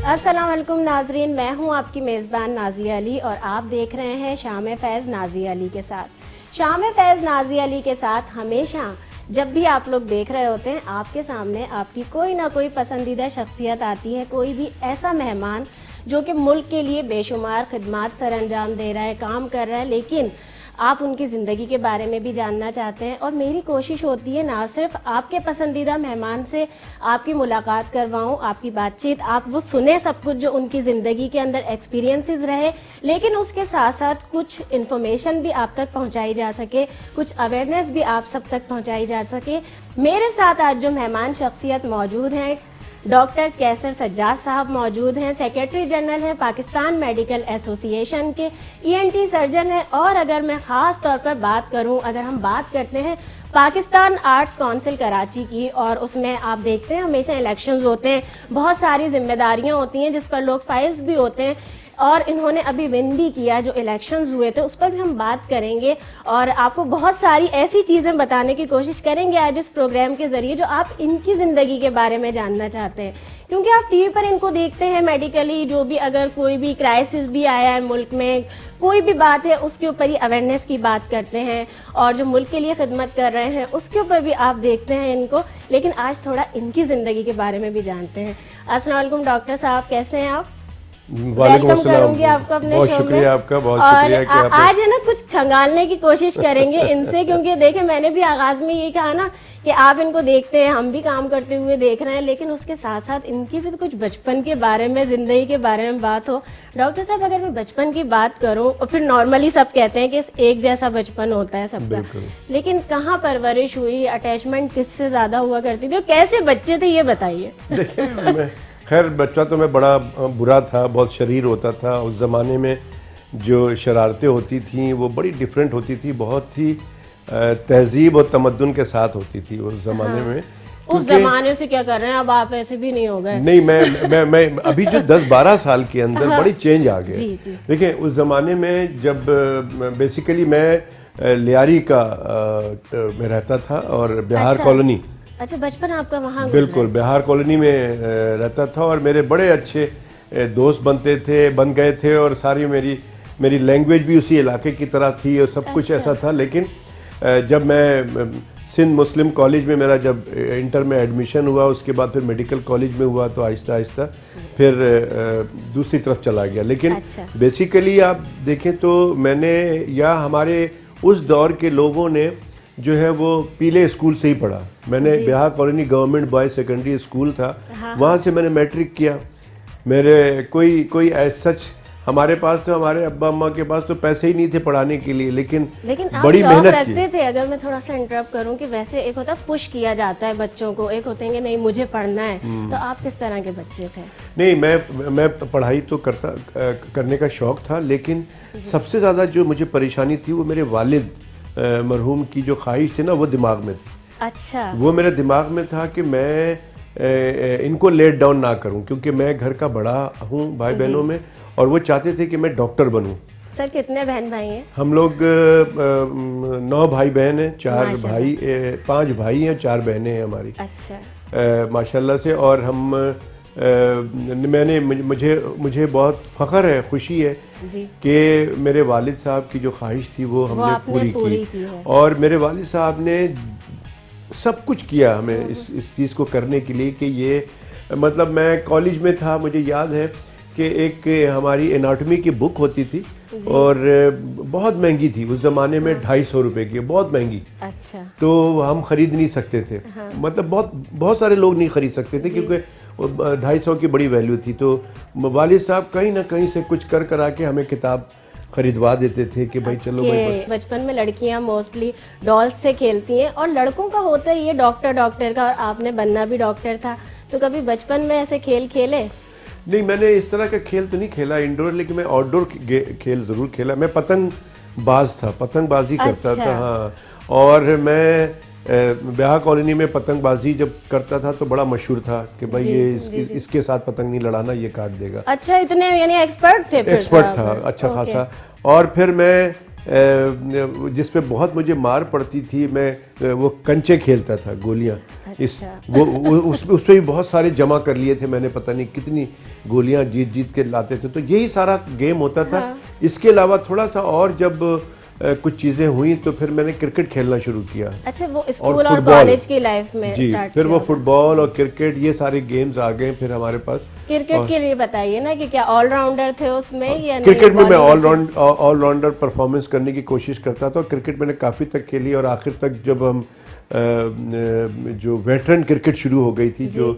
السلام علیکم ناظرین، میں ہوں آپ کی میزبان نازیہ علی اور آپ دیکھ رہے ہیں شام فیض نازیہ علی کے ساتھ۔ شام فیض نازیہ علی کے ساتھ ہمیشہ جب بھی آپ لوگ دیکھ رہے ہوتے ہیں آپ کے سامنے آپ کی کوئی نہ کوئی پسندیدہ شخصیت آتی ہے، کوئی بھی ایسا مہمان جو کہ ملک کے لیے بے شمار خدمات سر انجام دے رہا ہے، کام کر رہا ہے، لیکن آپ ان کی زندگی کے بارے میں بھی جاننا چاہتے ہیں۔ اور میری کوشش ہوتی ہے نہ صرف آپ کے پسندیدہ مہمان سے آپ کی ملاقات کرواؤں، آپ کی بات چیت آپ وہ سنیں، سب کچھ جو ان کی زندگی کے اندر ایکسپیرینسز رہے، لیکن اس کے ساتھ ساتھ کچھ انفارمیشن بھی آپ تک پہنچائی جا سکے، کچھ اویئرنیس بھی آپ سب تک پہنچائی جا سکے۔ میرے ساتھ آج جو مہمان شخصیت موجود ہیں، ڈاکٹر کیسر سجاد صاحب موجود ہیں، سیکریٹری جنرل ہیں پاکستان میڈیکل ایسوسی ایشن کے، ENT سرجن ہیں، اور اگر میں خاص طور پر بات کروں، اگر ہم بات کرتے ہیں پاکستان آرٹس کونسل کراچی کی، اور اس میں آپ دیکھتے ہیں ہمیشہ الیکشنز ہوتے ہیں، بہت ساری ذمہ داریاں ہوتی ہیں جس پر لوگ فائز بھی ہوتے ہیں، اور انہوں نے ابھی ون بھی کیا، جو الیکشنز ہوئے تھے اس پر بھی ہم بات کریں گے اور آپ کو بہت ساری ایسی چیزیں بتانے کی کوشش کریں گے آج اس پروگرام کے ذریعے جو آپ ان کی زندگی کے بارے میں جاننا چاہتے ہیں، کیونکہ آپ ٹی وی پر ان کو دیکھتے ہیں میڈیکلی، جو بھی اگر کوئی بھی کرائسس بھی آیا ہے ملک میں، کوئی بھی بات ہے اس کے اوپر ہی اویئرنیس کی بات کرتے ہیں، اور جو ملک کے لیے خدمت کر رہے ہیں اس کے اوپر بھی آپ دیکھتے ہیں ان کو، لیکن آج تھوڑا ان کی زندگی کے بارے میں بھی جانتے ہیں۔ السلام علیکم ڈاکٹر صاحب، کیسے ہیں آپ؟ وعلیکم السلام، کروں گی آپ کو اپنے بہت شو میں، شکریہ آپ کا، بہت شکریہ کہ آپ آج ہے نا کچھ کھنگالنے کی کوشش کریں گے ان سے، کیونکہ دیکھیں میں نے بھی آغاز میں یہ کہا نا کہ آپ ان کو دیکھتے ہیں، ہم بھی کام کرتے ہوئے دیکھ رہے ہیں، لیکن اس کے ساتھ ساتھ ان کی بھی کچھ بچپن کے بارے میں، زندگی کے بارے میں بات ہو۔ ڈاکٹر صاحب اگر میں بچپن کی بات کروں، اور پھر نارملی سب کہتے ہیں کہ ایک جیسا بچپن ہوتا ہے سب کا، لیکن کہاں پرورش ہوئی، اٹیچمنٹ کس سے زیادہ ہوا کرتی تھی، اور کیسے بچے تھے یہ بتائیے۔ دیکھیں، خیر بچہ تو میں بڑا برا تھا، بہت شریر ہوتا تھا۔ اس زمانے میں جو شرارتیں ہوتی تھیں وہ بڑی ڈیفرنٹ ہوتی تھی، بہت ہی تہذیب اور تمدن کے ساتھ ہوتی تھی اس زمانے میں۔ اس زمانے سے کیا کر رہے ہیں، اب آپ ایسے بھی نہیں ہو گئے؟ نہیں، میں ابھی جو 10-12 سال کے اندر بڑی چینج آ گئے۔ دیکھیں اس زمانے میں جب بیسیکلی میں لیاری کا میں رہتا تھا اور بہار کالونی، اچھا بچپن آپ کا وہاں؟ بالکل، بہار کالونی میں رہتا تھا، اور میرے بڑے اچھے دوست بن گئے تھے، اور ساری میری لینگویج بھی اسی علاقے کی طرح تھی اور سب کچھ ایسا تھا۔ لیکن جب میں سندھ مسلم کالج میں میرا جب انٹر میں ایڈمیشن ہوا، اس کے بعد پھر میڈیکل کالج میں ہوا، تو آہستہ آہستہ پھر دوسری طرف چلا گیا۔ لیکن بیسیکلی آپ دیکھیں تو میں نے، یا ہمارے اس دور کے لوگوں نے جو ہے وہ پیلے اسکول سے ہی پڑھا۔ میں نے Bahar colony government boys secondary school تھا، وہاں سے میں نے میٹرک کیا۔ میرے کوئی ایز سچ ہمارے پاس تو، ہمارے ابا اماں کے پاس تو پیسے ہی نہیں تھے پڑھانے کے لیے، لیکن بڑی محنت کی۔ رکھتے تھے، اگر میں تھوڑا سا انٹرپٹ کروں، کہ ویسے ایک ہوتا ہے پش کیا جاتا ہے بچوں کو، ایک ہوتے ہیں کہ نہیں مجھے پڑھنا ہے، تو آپ کس طرح کے بچے تھے؟ نہیں، میں پڑھائی تو کرنے کا شوق تھا، لیکن سب سے زیادہ جو مجھے پریشانی تھی وہ میرے والد مرحوم کی جو خواہش تھی نا، وہ دماغ میں تھی۔ اچھا، وہ میرے دماغ میں تھا کہ میں ان کو لیٹ ڈاؤن نہ کروں، کیونکہ میں گھر کا بڑا ہوں بھائی بہنوں میں، اور وہ چاہتے تھے کہ میں ڈاکٹر بنوں۔ سر کتنے بہن بھائی ہیں؟ ہم لوگ 9 بھائی بہن ہیں، 5 بھائی ہیں، 4 بہنیں ہیں ہماری۔ اچھا، ماشاءاللہ سے۔ اور مجھے بہت فخر ہے، خوشی ہے کہ میرے والد صاحب کی جو خواہش تھی وہ ہم نے پوری کی، اور میرے والد صاحب نے سب کچھ کیا ہمیں اس چیز کو کرنے کے لیے، کہ یہ مطلب میں کالج میں تھا، مجھے یاد ہے کہ ایک ہماری اناٹمی کی بک ہوتی تھی، اور بہت مہنگی تھی اس زمانے میں، 250 روپے کی، بہت مہنگی۔ اچھا، تو ہم خرید نہیں سکتے تھے، مطلب بہت سارے لوگ نہیں خرید سکتے تھے، کیونکہ 250 کی بڑی ویلیو تھی۔ تو والد صاحب کہیں نہ کہیں سے کچھ کرا کے ہمیں کتاب خریدوا دیتے تھے کہ بھائی چلو بھائی۔ بچپن میں لڑکیاں موسٹلی ڈالز سے کھیلتی ہیں، اور لڑکوں کا ہوتا ہے یہ ڈاکٹر کا، اور آپ نے بننا بھی ڈاکٹر تھا، تو کبھی بچپن میں ایسے کھیل کھیلے؟ نہیں، میں نے اس طرح کا کھیل تو نہیں کھیلا انڈور، لیکن میں آؤٹ ڈور کھیل ضرور کھیلا۔ میں پتنگ باز تھا، پتنگ بازی کرتا تھا، ہاں۔ اور میں بہار کالونی میں پتنگ بازی جب کرتا تھا تو بڑا مشہور تھا کہ بھائی یہ اس کے ساتھ پتنگ نہیں لڑانا، یہ کاٹ دے گا۔ اچھا، اتنے یعنی ایکسپرٹ تھے؟ ایکسپرٹ تھا اچھا خاصا۔ اور پھر میں جس پہ بہت مجھے مار پڑتی تھی، میں وہ کنچے کھیلتا تھا، گولیاں۔ اس وہ اس پہ بھی بہت سارے جمع کر لیے تھے میں نے, پتہ نہیں کتنی گولیاں جیت جیت کے لاتے تھے. تو یہی سارا گیم ہوتا تھا. اس کے علاوہ تھوڑا سا اور جب کچھ چیزیں ہوئیں تو پھر میں نے کرکٹ کھیلنا شروع کیا. اچھا, وہ اسکول اور کالج کی لائف میں جی, پھر وہ فٹ بال اور کرکٹ یہ سارے گیمز آ گئے پھر ہمارے پاس. کرکٹ کے لیے بتائیے نا کہ کیا آل راؤنڈر تھے اس میں یا کرکٹ میں آل راؤنڈر پرفارمنس کرنے کی کوشش کرتا تھا. کرکٹ میں نے کافی تک کھیلی اور آخر تک جب ہم جو ویٹرن کرکٹ شروع ہو گئی تھی, جو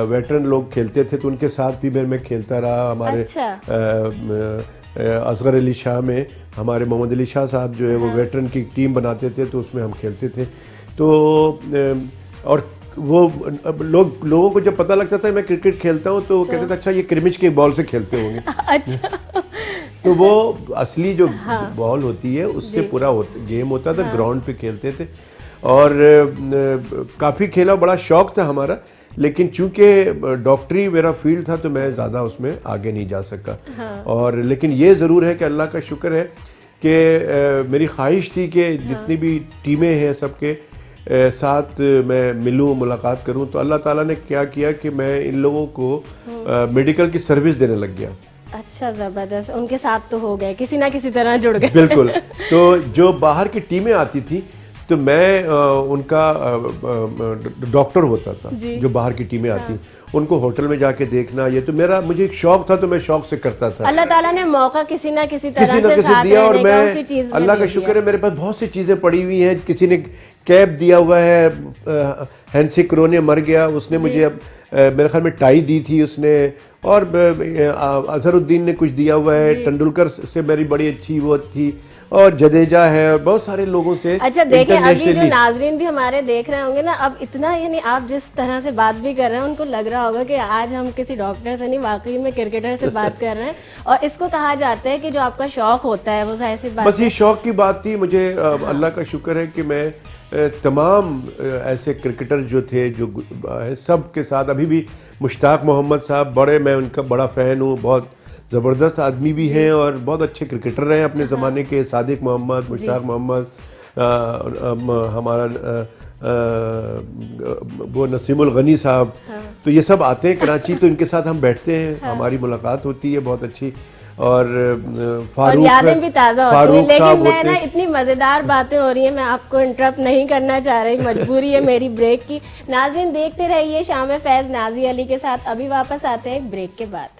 ویٹرن لوگ کھیلتے تھے تو ان کے ساتھ بھی میں کھیلتا رہا. ہمارے اصغر علی شاہ میں ہمارے محمد علی شاہ صاحب جو ہے وہ ویٹرن کی ٹیم بناتے تھے تو اس میں ہم کھیلتے تھے. تو اور وہ لوگوں کو جب پتہ لگتا تھا میں کرکٹ کھیلتا ہوں تو وہ کہتے تھے اچھا یہ کرمچ کے بال سے کھیلتے ہوں گے. اچھا, تو وہ اصلی جو بال ہوتی ہے اس سے پورا گیم ہوتا تھا, گراؤنڈ پہ کھیلتے تھے. اور کافی کھیلا, بڑا شوق تھا ہمارا, لیکن چونکہ ڈاکٹری میرا فیلڈ تھا تو میں زیادہ اس میں آگے نہیں جا سکا. اور لیکن یہ ضرور ہے کہ اللہ کا شکر ہے کہ میری خواہش تھی کہ جتنی بھی ٹیمیں ہیں سب کے ساتھ میں ملوں, ملاقات کروں. تو اللہ تعالیٰ نے کیا کیا کہ میں ان لوگوں کو میڈیکل کی سروس دینے لگ گیا. اچھا, زبردست. ان کے ساتھ تو ہو گئے, کسی نہ کسی طرح جڑ گئے. بالکل. تو جو باہر کی ٹیمیں آتی تھی تو میں ان کا ڈاکٹر ہوتا تھا. جو باہر کی ٹیمیں آتی ان کو ہوٹل میں جا کے دیکھنا, یہ تو مجھے ایک شوق تھا تو میں شوق سے کرتا تھا. اللہ تعالیٰ نے موقع کسی نہ کسی طرح سے دیا اور میں اللہ کا شکر ہے میرے پاس بہت سی چیزیں پڑی ہوئی ہیں. کسی نے کیپ دیا ہوا ہے, ہینسی کرونے مر گیا, اس نے مجھے میرے خیال میں ٹائی دی تھی اس نے, اور اظہر الدین نے کچھ دیا ہوا ہے. ٹنڈولکر سے میری بڑی اچھی وہ تھی, اور جڈیجہ ہے, اور بہت سارے لوگوں سے. اچھا دیکھیں, ابھی جو ناظرین بھی ہمارے دیکھ رہے ہوں گے نا, اب اتنا یعنی آپ جس طرح سے بات بھی کر رہے ہیں ان کو لگ رہا ہوگا کہ آج ہم کسی ڈاکٹر سے نہیں, واقعی میں کرکٹر سے بات کر رہے ہیں. اور اس کو کہا جاتا ہے کہ جو آپ کا شوق ہوتا ہے وہ ظاہر سی بات, بس یہ شوق کی بات تھی. مجھے اللہ کا شکر ہے کہ میں تمام ایسے کرکٹر جو تھے جو سب کے ساتھ, ابھی بھی مشتاق محمد صاحب میں ان کا بڑا فین ہوں, بہت زبردست آدمی بھی ہیں اور بہت اچھے کرکٹر رہے ہیں اپنے زمانے کے. صادق محمد, مشتاق محمد, ہمارا وہ نسیم الغنی صاحب, تو یہ سب آتے ہیں کراچی, تو ان کے ساتھ ہم بیٹھتے ہیں, ہماری ملاقات ہوتی ہے بہت اچھی. اور فاروق, یادیں بھی تازہ ہوتی ہیں. لیکن میں نا اتنی مزیدار باتیں ہو رہی ہیں, میں آپ کو انٹرپٹ نہیں کرنا چاہ رہی, مجبوری ہے میری بریک کی. ناظرین دیکھتے رہیے شام فیض نازی علی کے ساتھ. ابھی واپس آتے ہیں ایک بریک کے بعد.